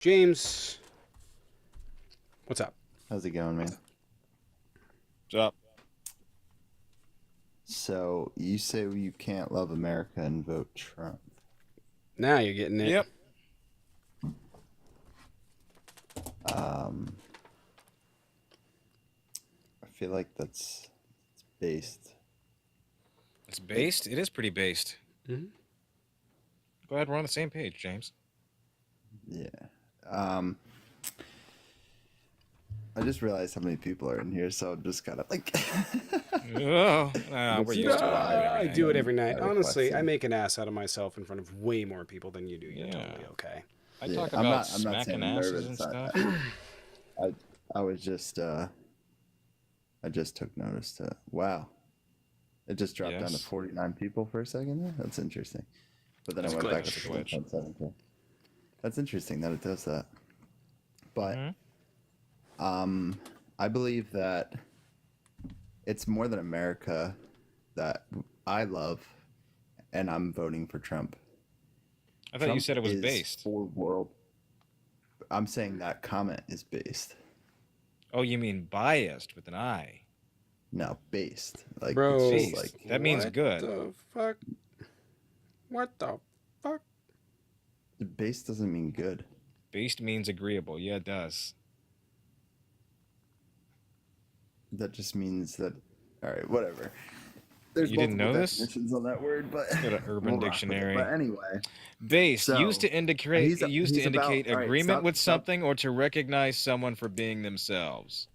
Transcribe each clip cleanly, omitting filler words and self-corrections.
James, what's up? How's it going, man? What's up? So you say you can't love America and vote Trump. Now you're getting it. Yep. Um, I feel like that's it's based. It's based. It is pretty based. Mm-hmm. Go ahead. We're on the same page, James. Yeah. I just realized how many people are in here, so I'm just kind of like. Oh, we're used to it. I do it every night. I Honestly, request I them. make an ass out of myself in front of way more people than you do. You're Yeah. totally okay. I Yeah, talk I'm about not saying smacking I'm asses and nervous. stuff. I was just I just took notice to wow. It just dropped down to Yes. 49 people for a second there. That's interesting. But then That's I a went back glitch. to That's a glitch. 1.7. That's interesting that it does that. But Mhm. I believe that it's more than America that I love, and I'm voting for Trump. I thought you Trump said it was is based. for world. I'm saying that comment is based. Oh, you mean biased with an I? No, based. Like Bro, it's just Based. like That means what good. the fuck? What the fuck? based doesn't mean good. Based means agreeable. Yeah, it does. That just means that. All right, whatever. There's You didn't multiple know this? definitions on that word, but Go to Urban we'll rock with it. Dictionary. But anyway, Based so used to indicate he's about. agreement All right, with stop. something or to recognize someone for being themselves.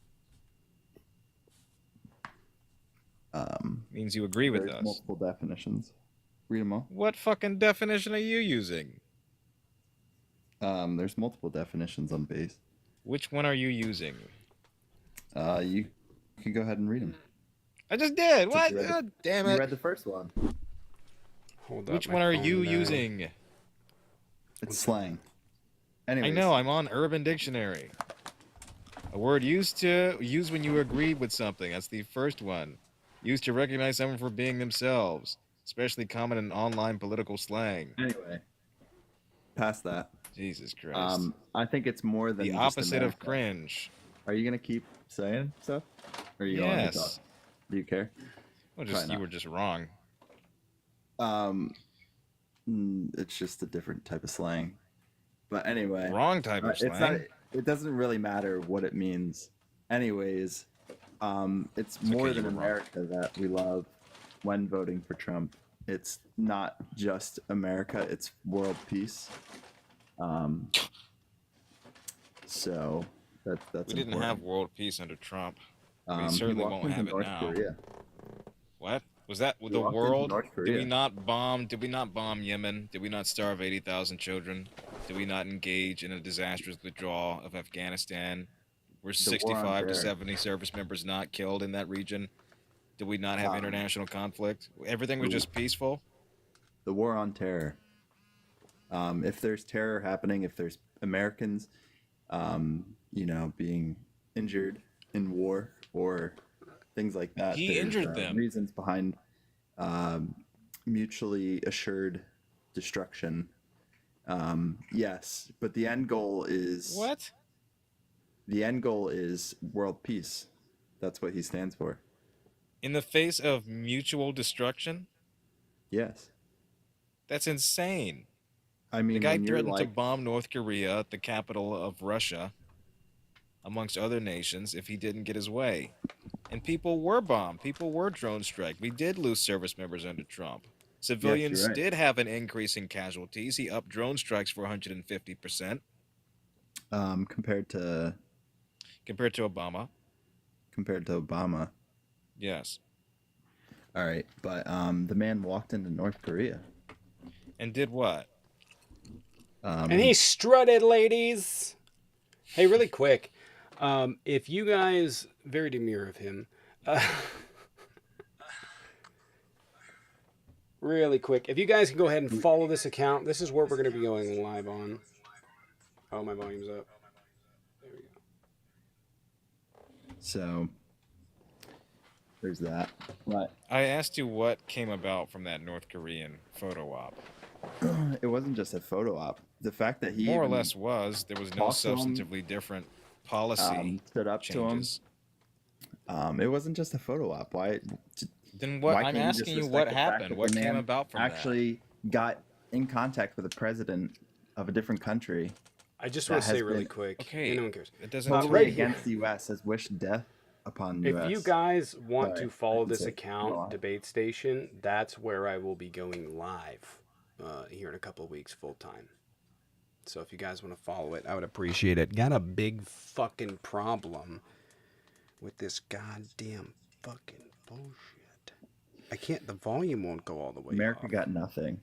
Means you agree with There's us. multiple definitions. Read them all. What fucking definition are you using? There's multiple definitions on base. Which one are you using? You can go ahead and read them. I just did. What? You read the- Oh, damn You it. read the first one. Hold up. Which my one are phone you down. using? It's slang. I Anyways, know, I'm on Urban Dictionary. A word used when you agree with something. That's the first one. Used to recognize someone for being themselves, especially common in online political slang. Anyway, past that. Jesus Christ. I think it's more than The just opposite of America. cringe. Are you gonna keep saying stuff? Or are you gonna let me talk? Yes. Do you care? Well, just Probably you not. were just wrong. It's just a different type of slang. But anyway, Wrong type of it's not. slang. It doesn't really matter what it means. Anyways, it's more okay, you than were wrong. America that we love when voting for Trump. It's not just America; it's world peace. So that's We didn't important. have world peace under Trump. We He certainly walked won't into have it North now. Korea. What? Was that He the walked into world? North Did we Korea. not bomb Yemen? Did we not starve 80,000 children? Did we not engage in a disastrous withdrawal of Afghanistan? Were The war on 65 to terror. 70 service members not killed in that region? Did we not have Um, international conflict? Everything was the- just peaceful? The war on terror. If there's terror happening, if there's Americans, being injured in war or things like that, He there's injured them. reasons behind mutually assured destruction. Yes, but the end goal is What? world peace. That's what he stands for. In the face of mutual destruction? Yes, That's insane. I The mean guy when you're threatened to like bomb North Korea, the capital of Russia, amongst other nations, if he didn't get his way. And people were bombed. People were drone strike. We did lose service members under Trump. Civilians you're right. did have an increase in casualties. He upped drone strikes for 150% compared to compared to Obama. Obama. Yes. All right, but the man walked into North Korea. And did what? And he strutted, ladies. Hey, really quick. If you guys, very demure of him. Really quick. If you guys can go ahead and follow this account, this is where we're going to be going live on. Oh, my volume's up. There we go. So there's that. But I asked you what came about from that North Korean photo op. it wasn't just a photo op. The fact that he More or even less was. There was no talked to him, substantively different policy stood up changes. to him, it wasn't just a photo op. Then what? Why I'm can't you asking just you respect what the fact happened. that What the came man about from that? actually got in contact with the president of a different country I just that want to has say really been quick, Okay, and no one cares. it doesn't But tell totally right you. here, against the U.S., has wished death upon the if U.S.? you guys want Sorry, to I follow can this say. Go account, on. Debate Station, that's where I will be going live here in a couple of weeks full time. So if you guys want to follow it, I would appreciate it. Got a big fucking problem with this goddamn fucking bullshit. I can't, the volume won't go all the way America off. got nothing.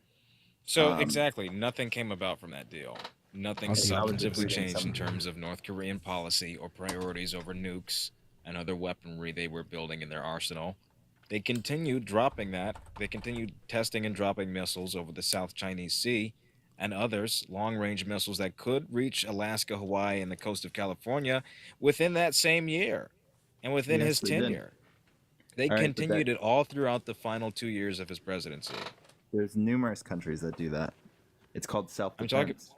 So exactly, nothing came about from that deal. Nothing I'll do I was substantively reading changed in some. terms of North Korean policy or priorities over nukes and other weaponry they were building in their arsenal. They continued dropping that. They continued testing and dropping missiles over the South Chinese Sea and others, long-range missiles that could reach Alaska, Hawaii, and the coast of California within that same year and within Yes, his they did. tenure. They All right, but continued it all throughout the final 2 years of his presidency. there's numerous countries that do that. It's called I'm talking self-defense.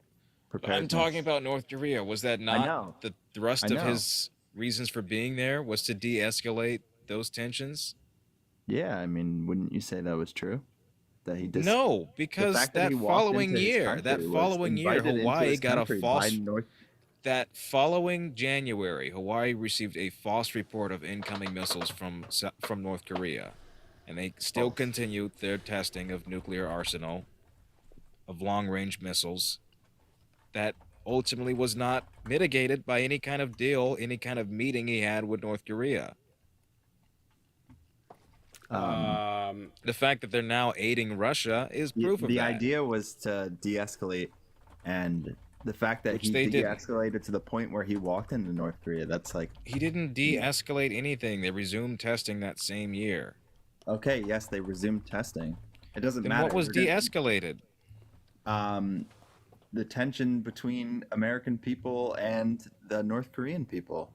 I'm talking about North Korea. Was that I not know. the I thrust of know. his reasons for being there? Was to de-escalate those tensions? Yeah, I mean, wouldn't you say that was true? That he just No, the because fact that he walked into his that country was following year, invited into Hawaii his got a country by false. North. That following January, Hawaii received a false report of incoming missiles from North Korea, and they still False. continued their testing of nuclear arsenal, of long-range missiles, that ultimately was not mitigated by any kind of deal, any kind of meeting he had with North Korea. The fact that they're now aiding Russia is proof of The that. idea was to de-escalate, and the fact that Which he they didn't. de-escalated to the point where he walked into North Korea, that's like, He didn't de-escalate anything. They resumed testing that same year. okay, yes, they resumed testing. It doesn't Then matter. what was de-escalated? The tension between American people and the North Korean people.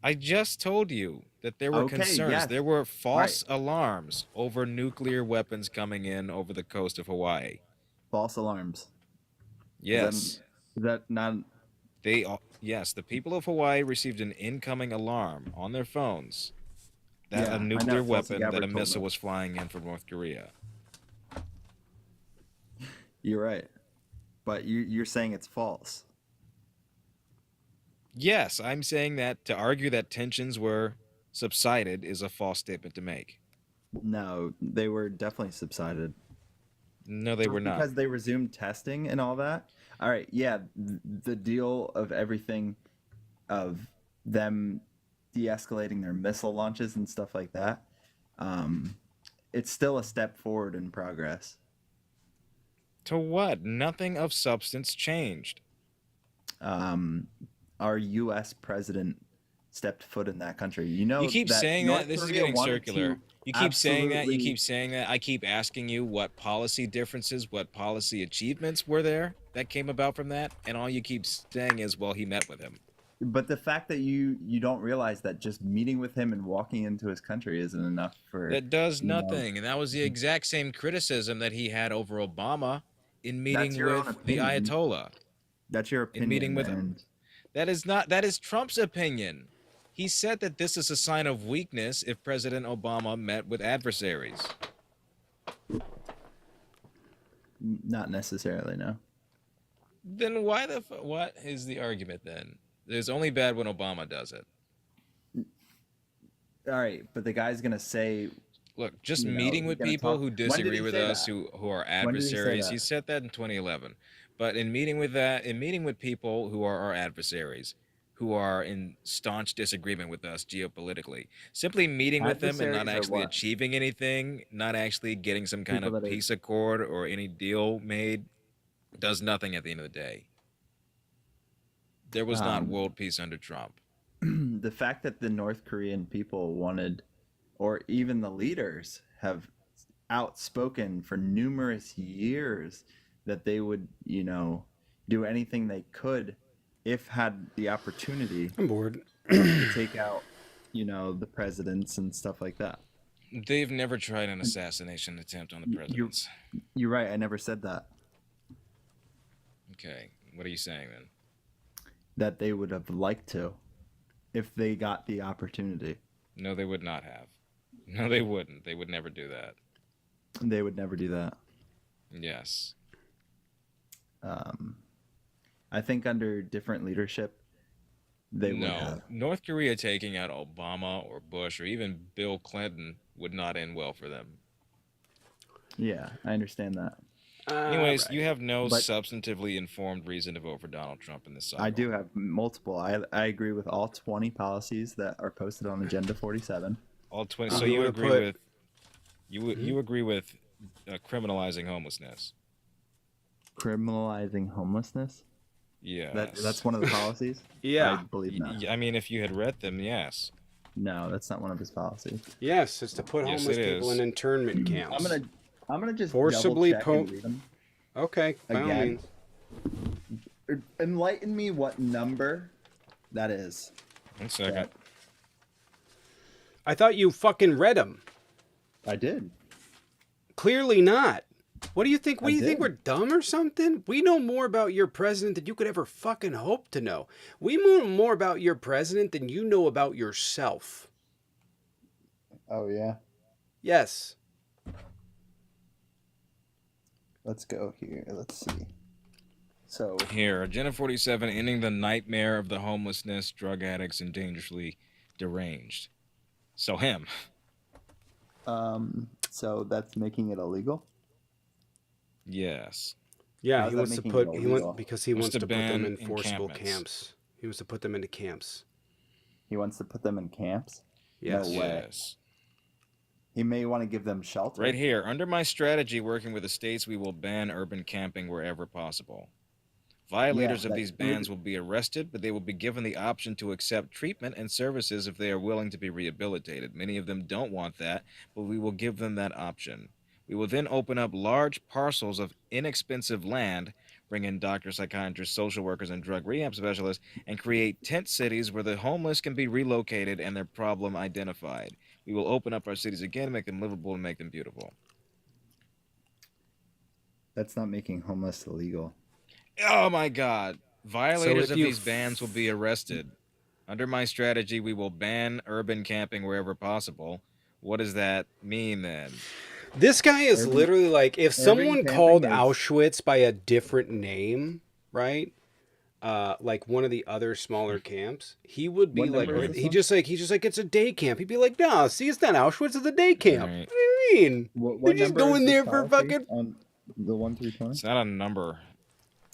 I just told you that there were Okay, concerns. yes. There were false alarms over nuclear weapons coming in over the coast of Hawaii. False alarms. Yes. Is that not? Yes, the people of Hawaii received an incoming alarm on their phones that Yeah, I a know, nuclear Tulsi weapon, that Gabbard a told missile me. was flying in from North Korea. You're right, but you're saying it's false. Yes, I'm saying that to argue that tensions were subsided is a false statement to make. No, they were definitely subsided. No, they were not. Because they resumed testing and all that. All right, yeah, the deal of everything, of them de-escalating their missile launches and stuff like that. It's still a step forward in progress. To what? Nothing of substance changed. Our U.S. president stepped foot in that country. You know, You keep that saying North that. This is Korea getting wanted circular. to You keep saying that. You absolutely- keep saying that. I keep asking you what policy differences, what policy achievements were there that came about from that, and all you keep saying is, well, he met with him. But the fact that you don't realize that just meeting with him and walking into his country isn't enough for That does you know, nothing. And that was the exact same criticism that he had over Obama in That's meeting your own with the opinion. Ayatollah. That's your opinion. meeting with- and That is Trump's opinion. He said that this is a sign of weakness if President Obama met with adversaries. not necessarily, no. Then what is the argument then? It's only bad when Obama does it. All right, but the guy's gonna say, Look, just You know, meeting he's with gonna people talk- who When did disagree he with say us, that? who are When did he say adversaries. that? He said that in 2011. But in meeting with people who are our adversaries, who are in staunch disagreement with us geopolitically, simply meeting with them and not Adversaries are actually what? achieving anything, not actually getting some kind People of that are- peace accord or any deal made, does nothing at the end of the day. There was not world peace under Trump. the fact that the North Korean people wanted, or even the leaders have outspoken for numerous years that they would, do anything they could if had the opportunity I'm bored. to take out, the presidents and stuff like that. They've never tried an assassination attempt on the You're presidents. you're right. I never said that. Okay, what are you saying then? That they would have liked to if they got the opportunity. No, they would not have. No, they wouldn't. They would never do that. They would never do that. Yes. I think under different leadership, they would No, have. North Korea taking out Obama or Bush or even Bill Clinton would not end well for them. Yeah, I understand that. Anyways, Right. you have no But- substantively informed reason to vote for Donald Trump in this cycle. I do have multiple. I agree with all 20 policies that are posted on Agenda 47. All 20. I'm So you gonna agree put- with you agree with criminalizing homelessness? Criminalizing homelessness. Yeah. That's one of the policies. Yeah. I believe not. I mean, if you had read them, yes. No, that's not one of his policies. Yes, it's to put Yes, homeless it people is. in internment camps. I'm gonna just Forcibly double check and read them. Okay, by all Again. means. Enlighten me what number that is. 1 second. Yeah. I thought you fucking read them. I did. Clearly not. What do you think? What I do you think? did. We're dumb or something? We know more about your president than you could ever fucking hope to know. We know more about your president than you know about yourself. Oh yeah. Yes. Let's go here. Let's see. So Here, Agenda 47, ending the nightmare of the homelessness, drug addicts, and dangerously deranged. So him. so that's making it illegal. Yes. Yeah, How's he that wants to making put it he illegal? wants because he Wants wants to to put them ban in forcible encampments. camps. He wants to put them into camps. He wants to put them in camps. Yes. No way. Yes. He may want to give them shelter. Right here, under my strategy working with the states, we will ban urban camping wherever possible. Violators of that- these bans will be arrested, but they will be given the option to accept treatment and services if they are willing to be rehabilitated. Many of them don't want that, but we will give them that option. We will then open up large parcels of inexpensive land, bring in doctors, psychiatrists, social workers, and drug rehab specialists, and create tent cities where the homeless can be relocated and their problem identified. We will open up our cities again, make them livable, and make them beautiful. That's not making homeless illegal. Oh my God. Violators if of you- these bans will be arrested. Under my strategy, we will ban urban camping wherever possible. What does that mean then? This guy is Urban- literally like if someone camping called is- Auschwitz by a different name, right? Like one of the other smaller camps, he would be What like, number is this he one? just like, he's just like, it's a day camp. He'd be like, no, see, it's not Auschwitz, it's a day camp. Right. What do you mean? What They're just number going is this there for policy fucking. on the 1 through 20? It's not a number.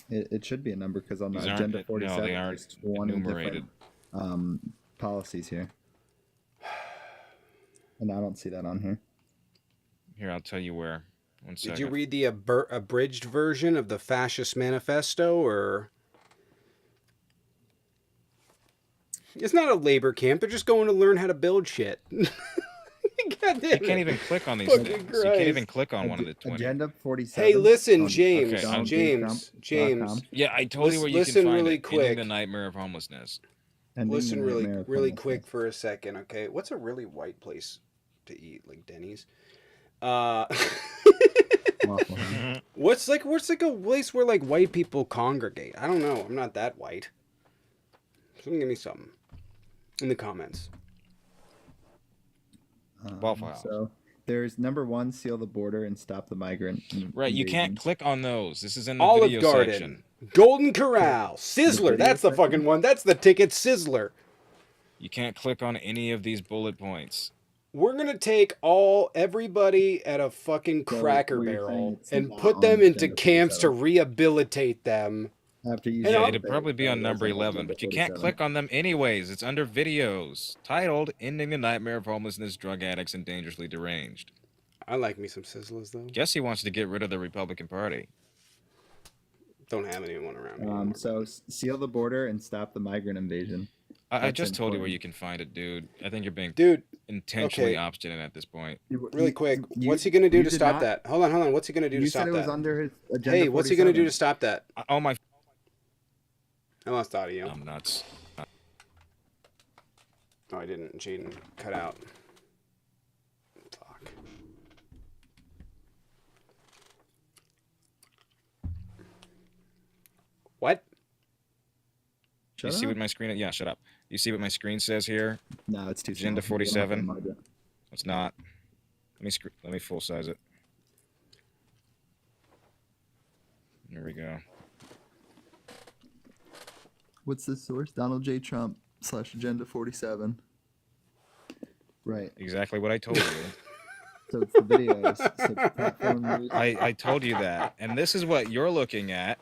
It should be a number because on the These aren't- Agenda no, 47 they aren't there's 20 enumerated. different policies here. And I don't see that on here. Here, I'll tell you where. 1 second. Did you read the abridged version of the Fascist Manifesto, or? It's not a labor camp. They're just going to learn how to build shit. God damn You can't it. even click on these Fucking things. You Christ. can't even click on one of the 20. Agenda 47. Hey, listen, on James, Okay, I'm- James. Yeah, I told you where you Listen can find really it. quick. Ending the nightmare of homelessness. Ending the Listen nightmare of really homelessness. quick for a second, okay? What's a really white place to eat, like Denny's? Waffle House. what's like a place where like white people congregate? I don't know. I'm not that white. Someone give me something in the comments. Waffle House. So there's number 1, seal the border and stop the migrant. Right, you can't invasion. click on those. This is in the Olive video Garden, section. Golden Corral, Sizzler. video That's the section? fucking one. That's the ticket, Sizzler. You can't click on any of these bullet points. We're gonna take everybody at a fucking So Cracker what you're saying Barrel it's and not put on them into Agenda camps to 47. rehabilitate them. After you And Yeah, I'll- it'd probably be on number 11, but you can't click on them anyways. It's under videos, titled Ending the Nightmare of Homelessness, Drug Addicts, and Dangerously Deranged. I like me some Sizzlers though. Guess he wants to get rid of the Republican Party. Don't have anyone around me. anymore. So seal the border and stop the migrant invasion. I That's just told you where important. you can find it, dude. I think you're being Dude, intentionally okay. obstinate at this point. really quick, what's he gonna do to stop that? Hold on. What's he gonna do You to stop said it was that? under his agenda. Hey, what's he gonna do to 47. stop that? Oh my, I lost audio. I'm nuts. Oh, I didn't. Jaden cut out. Fuck. You see what my screen? Yeah, shut up. You see what my screen says here? No, it's too Agenda small. You don't have to 47. enlarge it. It's not. Let me full size it. There we go. What's the source? Donald J. Trump / Agenda 47. Right. Exactly what I told you. So it's the videos. So platform news. I told you that. And this is what you're looking at,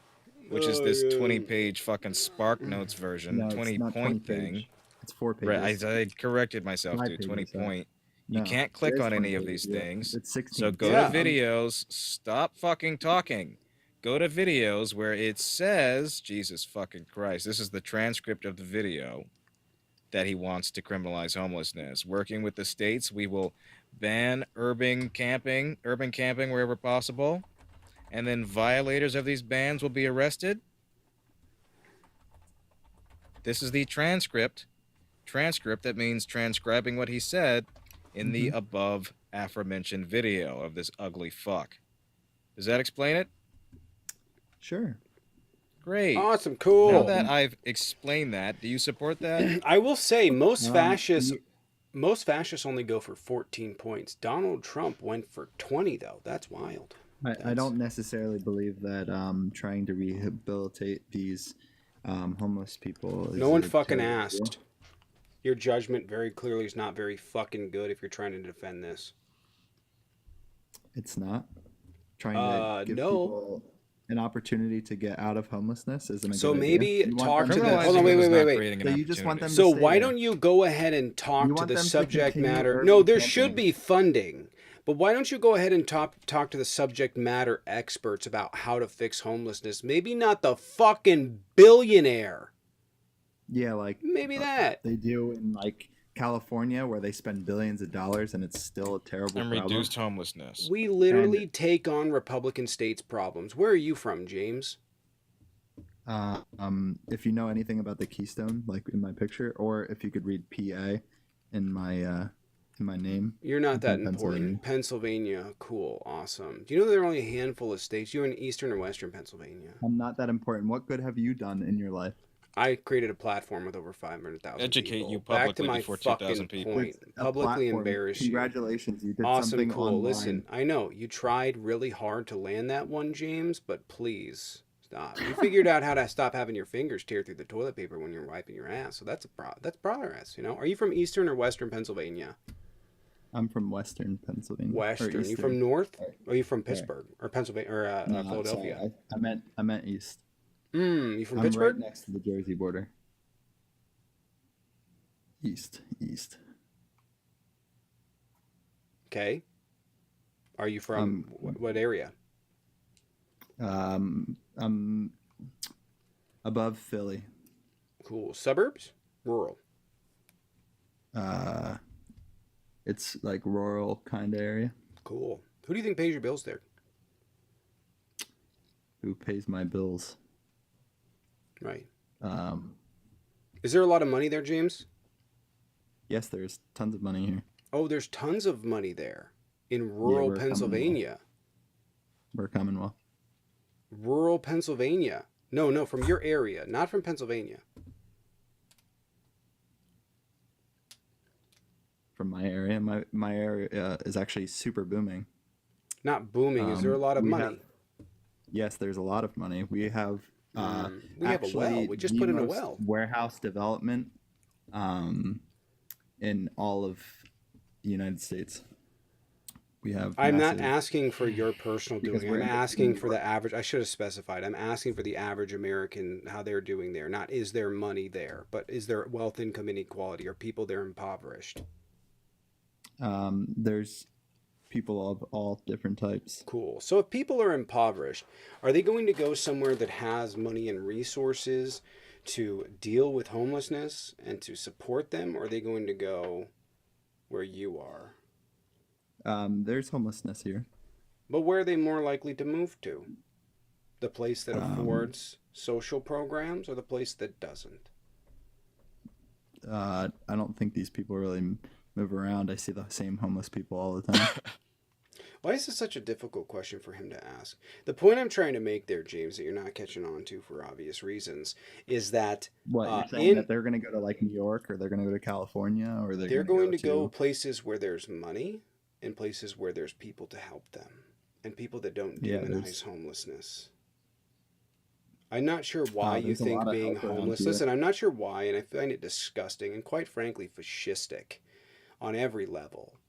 which is this Oh, 20-page fucking Spark Notes version, No, it's 20 not 20 point thing. page. It's 4 Right, pages. I corrected myself, 5 dude. 20 pages, sorry. point. You No, can't it click is on 20 any of pages, these yeah. things. It's 16. So go Yeah. to videos. Stop fucking talking. Go to videos where it says, Jesus fucking Christ, this is the transcript of the video that he wants to criminalize homelessness. Working with the states, we will ban urban camping wherever possible, and then violators of these bans will be arrested. This is the transcript. Transcript, that means transcribing what he said in the above aforementioned video of this ugly fuck. Does that explain it? Sure. Great. awesome, cool. Now that I've explained that, do you support that? I will say most fascists you- only go for 14 points. Donald Trump went for 20 though. That's wild. I don't necessarily believe that trying to rehabilitate these homeless people is No one a fucking terrible asked. deal. Your judgment very clearly is not very fucking good if you're trying to defend this. It's not. Trying to give no. people an opportunity to get out of homelessness isn't a So good maybe idea. You want talk them to the- Criminalizing hold on, them is wait, not wait. creating an So you just want opportunity. them So to why stay don't you go ahead and talk You to want the them to subject continue matter? urban No, there camping. should be funding. But why don't you go ahead and talk to the subject matter experts about how to fix homelessness? Maybe not the fucking billionaire. Yeah, like Maybe that. they do in like California, where they spend billions of dollars and it's still a terrible And problem. reduced homelessness. We literally take on Republican states' problems. Where are you from, James? If you know anything about the Keystone, like in my picture, or if you could read PA in my name. You're not I'm that from important. Pennsylvania, cool, awesome. Do you know there are only a handful of states? You're in eastern or western Pennsylvania. I'm not that important. What good have you done in your life? I created a platform with over 500,000 Educate people. you Back to publicly my before fucking 2,000 people. point. It's a Publicly platform. embarrass you. Congratulations, you did Awesome, something cool. online. Listen, I know you tried really hard to land that one, James, but please stop. You figured out how to stop having your fingers tear through the toilet paper when you're wiping your ass. So that's that's progress, you know? Are you from eastern or western Pennsylvania? I'm from Western Pennsylvania. or Western. You Eastern. from north? Right. Or are you from Pittsburgh or Pennsylvania or No, Philadelphia? sorry, I meant East. You from I'm Pittsburgh? right next to the Jersey border. East. Okay. Are you from what area? I'm above Philly. Cool. Suburbs? Rural? It's like rural kind of area. Cool. Who do you think pays your bills there? Who pays my bills? Right. Um, Is there a lot of money there, James? yes, there's tons of money here. Oh, there's tons of money there in rural we're Pennsylvania. We're Commonwealth. Rural Pennsylvania. No, from your area, not from Pennsylvania. From my area, my area is actually super booming. Not booming. Is there a lot of we money? have- Yes, there's a lot of money. We have We have a actually well. We just the put in a most well. warehouse development in all of the United States. We have I'm not massive- asking for your personal Because doing. we're I'm in the asking New for the average. I should have specified. I'm asking for the average American, how they're doing there. Not is there money there, but is there wealth income inequality? Are people there impoverished? There's people of all different types. Cool. So if people are impoverished, are they going to go somewhere that has money and resources to deal with homelessness and to support them, or are they going to go where you are? There's homelessness here. But where are they more likely to move to? The place that affords social programs or the place that doesn't? I don't think these people really move around. I see the same homeless people all the time. Why is this such a difficult question for him to ask? The point I'm trying to make there, James, that you're not catching on to for obvious reasons, is that What you're saying in that they're going to go to like New York, or they're going to go to California, or they're they're going to going go to go to places where there's money and places where there's people to help them and people that don't yeah. demonize homelessness. I'm not sure why you There's a think lot of being help around homeless. here. Listen, I'm not sure why, and I find it disgusting and quite frankly fascistic on every level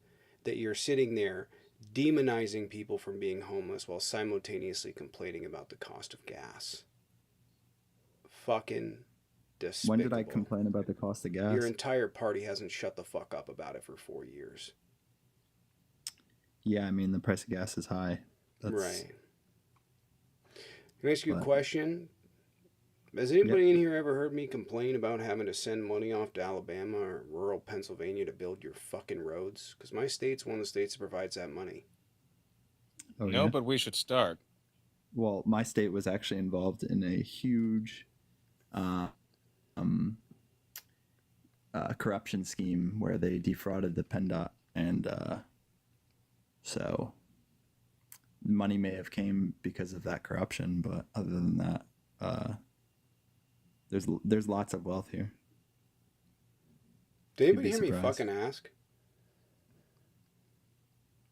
that you're sitting there demonizing people from being homeless while simultaneously complaining about the cost of gas. Fucking despicable. When did I complain about the cost of Your gas? entire party hasn't shut the fuck up about it for 4 years. Yeah, I mean the price of gas is high. That's Right. Can I ask you a but question? Has yep. anybody in here ever heard me complain about having to send money off to Alabama or rural Pennsylvania to build your fucking roads? Because my state's one of the states that provides that money. Oh No, yeah. but we should start. Well, my state was actually involved in a huge uh, um, corruption scheme where they defrauded the PennDOT, and so money may have came because of that corruption, but other than that, there's lots of wealth here. Did You'd anybody be hear me surprised. fucking ask?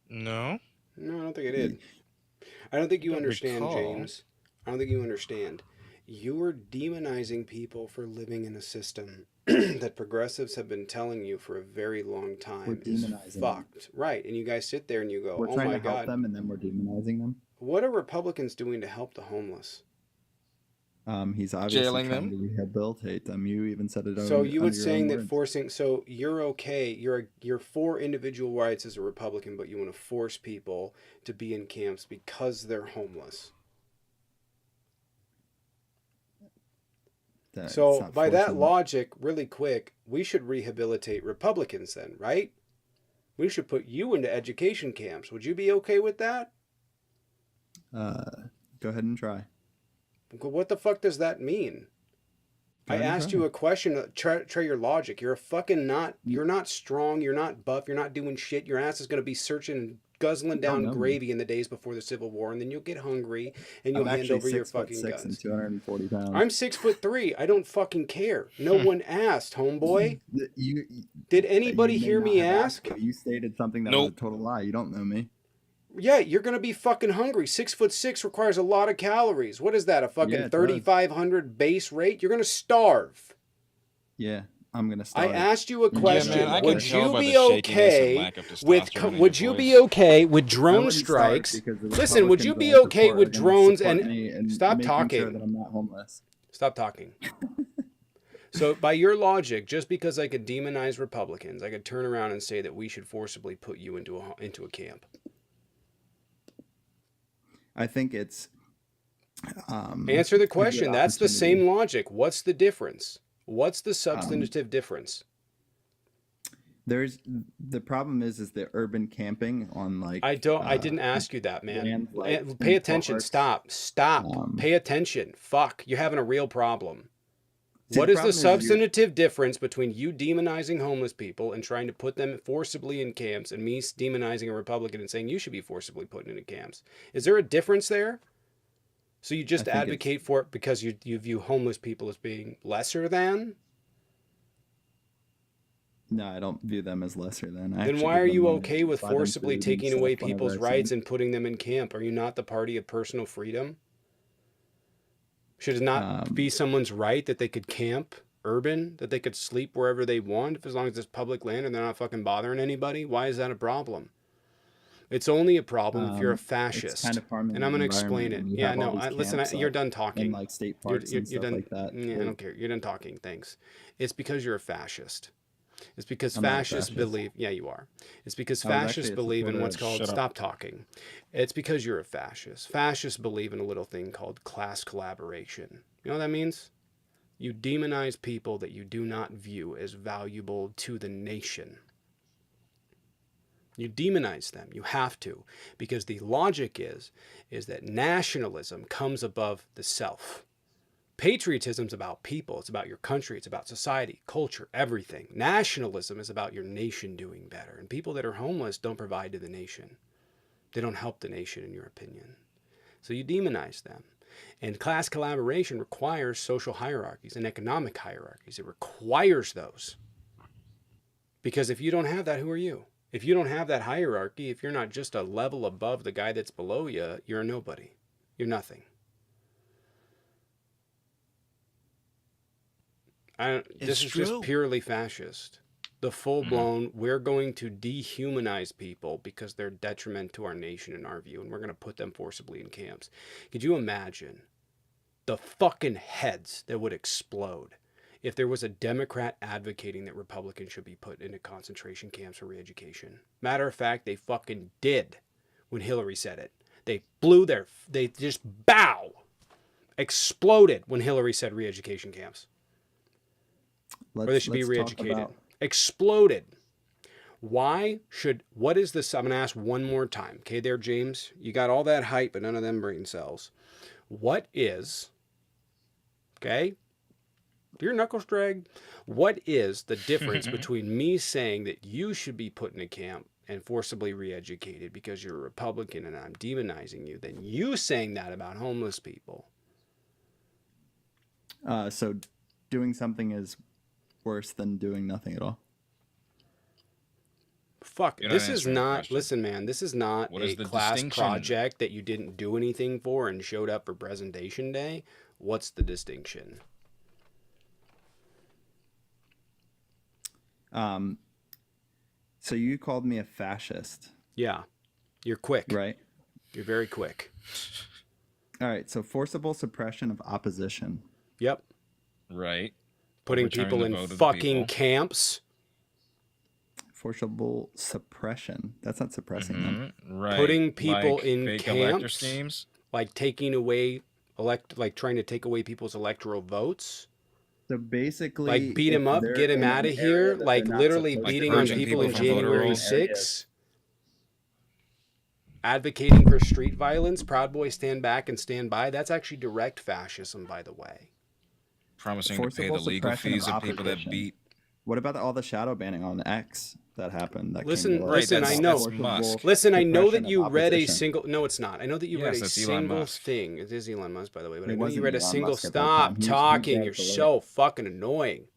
No, No, I don't think I did. I don't think I you don't understand, recall. James. I don't think you understand. You're demonizing people for living in a system that progressives have been telling you for a very long time We're is demonizing them. fucked. Right. And you guys sit there and you go, We're oh trying my to help God, them, and then we're demonizing them. what are Republicans doing to help the homeless? He's obviously Jailing trying them. to rehabilitate them. You even said it So you would under your own saying that words. forcing, so you're okay, you're for individual rights as a Republican, but you want to force people to be in camps because they're homeless. It's So not by that forcing. logic, really quick, we should rehabilitate Republicans then, right? We should put you into education camps. Would you be okay with that? Go ahead and try. What the fuck does that mean? Go I ahead and asked try. you a question. Try your logic. You're a fucking not. You're not strong. You're not buff. You're not doing shit. Your ass is gonna be searching and guzzling You don't down know me. gravy in the days before the Civil War, and then you'll get hungry and you'll I'm hand actually over your 6'6" fucking and guns. 240 pounds. I'm 6'3". I don't fucking care. No one asked, homeboy. You Did anybody you may hear not me have asked, ask? but you stated something that was Nope. a total lie. You don't know me. Yeah, you're gonna be fucking hungry. 6'6" requires a lot of calories. What is that? A Yeah, fucking it does. 3,500 base rate? You're gonna starve. Yeah, I'm gonna I starve. asked you a Yeah, question. Yeah, man, I can Would tell you by be the shakiness and okay lack of with? testosterone in Would your you be voice. okay with I drone wouldn't starve strikes? because the Listen, would you Republicans be that I okay support with are gonna drones support and me and stop making sure talking? that I'm not homeless. Stop talking. So, by your logic, just because I could demonize Republicans, I could turn around and say that we should forcibly put you into a camp. I think it's Answer the a good question. That's the opportunity. same logic. What's the difference? What's the Um, substantive difference? there's the problem is the urban camping on like I didn't ask you that, man. lands like Pay in attention. parks. Stop. Pay attention. Fuck. You're having a real problem. See, What the is the problem is you're substantive difference between you demonizing homeless people and trying to put them forcibly in camps and me demonizing a Republican and saying you should be forcibly put into camps? Is there a difference there? So you I just think it's advocate for it because you view homeless people as being lesser than? no, I don't view them as lesser than. I Then actually why give are them you money. okay with Buy them forcibly food and taking set away up whenever people's I rights can. and putting them in camp? Are you not the party of personal freedom? Should it not be someone's right that they could camp urban, that they could sleep wherever they want, as long as it's public land and they're not fucking bothering anybody? Why is that a problem? It's only a problem if you're a It's fascist. kind of harming And I'm the going to explain environment it. when you Yeah, have all no, these listen, camps you're up done in talking. like state You're, parks you're, and you're stuff done. like that. Yeah, I don't care. You're done talking. Thanks. It's because you're a fascist. It's because I'm not a fascists fascist. believe. Yeah, you are. It's because I was fascists actually a believe in supporter what's of. called. Shut up. Stop talking. It's because you're a fascist. Fascists believe in a little thing called class collaboration. You know what that means? You demonize people that you do not view as valuable to the nation. You demonize them. You have to, because the logic is that nationalism comes above the self. Patriotism is about people. It's about your country. It's about society, culture, everything. Nationalism is about your nation doing better. And people that are homeless don't provide to the nation. They don't help the nation, in your opinion. So you demonize them. And class collaboration requires social hierarchies and economic hierarchies. It requires those. Because if you don't have that, who are you? If you don't have that hierarchy, if you're not just a level above the guy that's below you, you're a nobody. You're nothing. This is just purely fascist. The full-blown, we're going to dehumanize people because they're detriment to our nation in our view, and we're going to put them forcibly in camps. Could you imagine the fucking heads that would explode if there was a Democrat advocating that Republicans should be put into concentration camps for re-education? Matter of fact, they fucking did when Hillary said it. They just exploded when Hillary said re-education camps. Or they should be re-educated. Exploded. What is this? I'm going to ask one more time. Okay, there, James? You got all that hype, but none of them brain cells. What is, okay, dear Knuckles Drag, what is the difference between me saying that you should be put in a camp and forcibly re-educated because you're a Republican and I'm demonizing you, than you saying that about homeless people? So doing something is worse than doing nothing at all. Fuck, this is not, listen, man, this is not a class project that you didn't do anything for and showed up for presentation day. What's the distinction? So you called me a fascist. Yeah, you're quick. Right? You're very quick. All right, so forcible suppression of opposition. Yep. Right. Putting people in fucking camps. Forcible suppression. That's not suppressing them. Right. Putting people like in fake camps. elector schemes. Like taking away like trying to take away people's electoral votes. So basically, like beat him up, get him out of here, like literally beating on people in January 6th. Advocating for street violence, Proud Boys stand back and stand by. That's actually direct fascism, by the way. Promising to pay the legal fees of people that beat. What about all the shadow banning on X that happened? Listen, I know. Listen, I know that you read a single. No, it's not. I know that you read a single thing. It is Elon Musk, by the way, but I know you read a single. Stop talking. You're so fucking annoying.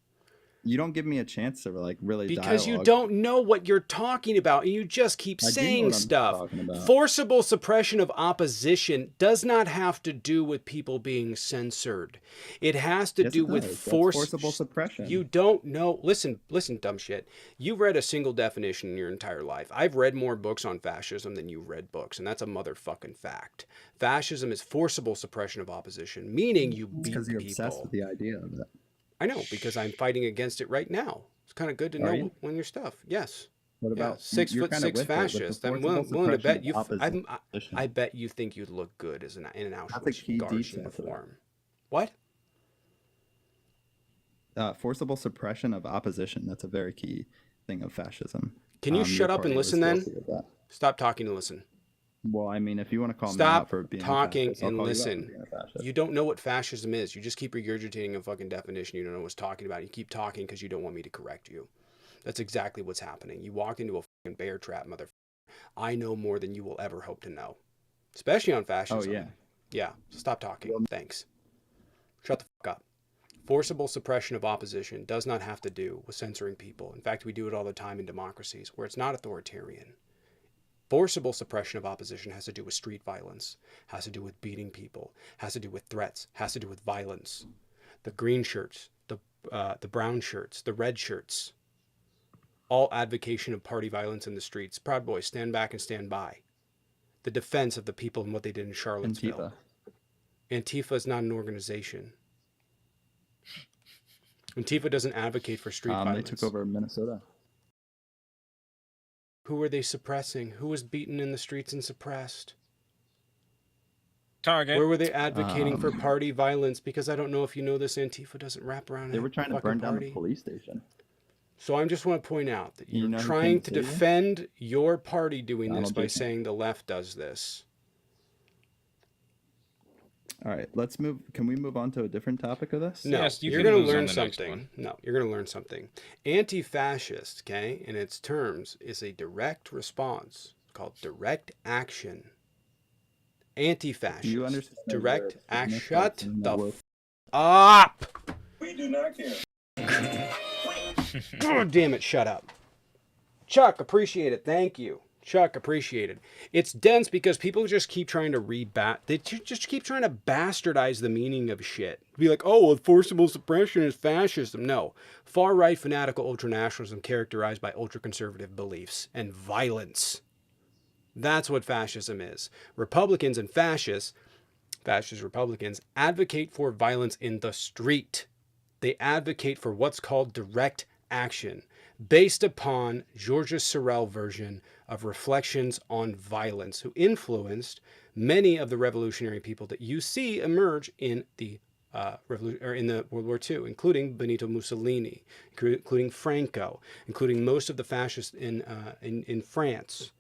You don't give me a chance to like really because you don't know what you're talking about and you just keep saying stuff. Forcible suppression of opposition does not have to do with people being censored. It has to do with forcible suppression. You don't know. Listen, dumb shit. You've read a single definition in your entire life. I've read more books on fascism than you've read books, and that's a motherfucking fact. Fascism is forcible suppression of opposition, meaning you beat people. Because you're obsessed with the idea of it. I know, because I'm fighting against it right now. It's kind of good to know when your stuff. Yes. What about 6'6" fascist? I'm willing to bet you. I bet you think you'd look good as in an Auschwitz guard uniform. What? Forcible suppression of opposition. That's a very key thing of fascism. Can you shut up and listen then? Stop talking and listen. Well, I mean, if you want to call me out for being talking and listen. You don't know what fascism is. You just keep regurgitating a fucking definition you don't know what's talking about. You keep talking because you don't want me to correct you. That's exactly what's happening. You walked into a fucking bear trap, motherfucker. I know more than you will ever hope to know. Especially on fascism. Oh, yeah. Yeah, so stop talking. Thanks. Shut the fuck up. Forcible suppression of opposition does not have to do with censoring people. In fact, we do it all the time in democracies where it's not authoritarian. Forcible suppression of opposition has to do with street violence, has to do with beating people, has to do with threats, has to do with violence. The green shirts, the brown shirts, the red shirts, all advocation of party violence in the streets. Proud Boys, stand back and stand by. The defense of the people and what they did in Charlottesville. Antifa is not an organization. Antifa doesn't advocate for street violence. They took over Minnesota. Who were they suppressing? Who was beaten in the streets and suppressed? Target. Where were they advocating for party violence? Because I don't know if you know this, Antifa doesn't wrap around. They were trying to burn down the police station. So I just want to point out that you're trying to defend your party doing this by saying the left does this. All right, let's move. Can we move on to a different topic of this? No, yes, you're going to learn something. No, you're going to learn something. Anti-fascist, okay, in its terms, is a direct response, called direct action. Do you Anti-fascist. understand that you're a Direct action. feminist Shut person that the works? up! We do not care. God damn it, shut up. Chuck, appreciate it. Thank you. Chuck, appreciate it. It's dense because people just keep trying to they just keep trying to bastardize the meaning of shit. Be like, oh, well, forcible suppression is fascism. No. Far-right fanatical ultranationalism characterized by ultra-conservative beliefs and violence. That's what fascism is. Republicans and fascist Republicans, advocate for violence in the street. They advocate for what's called direct action, based upon Georges Sorel's version of Reflections on Violence, who influenced many of the revolutionary people that you see emerge in the in the World War II, including Benito Mussolini, including Franco, including most of the fascists in France.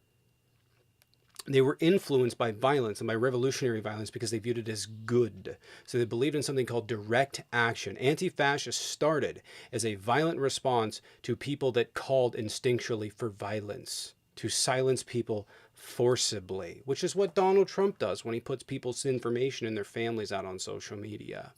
They were influenced by violence and by revolutionary violence because they viewed it as good. So they believed in something called direct action. Anti-fascists started as a violent response to people that called instinctually for violence, to silence people forcibly, which is what Donald Trump does when he puts people's information and their families out on social media.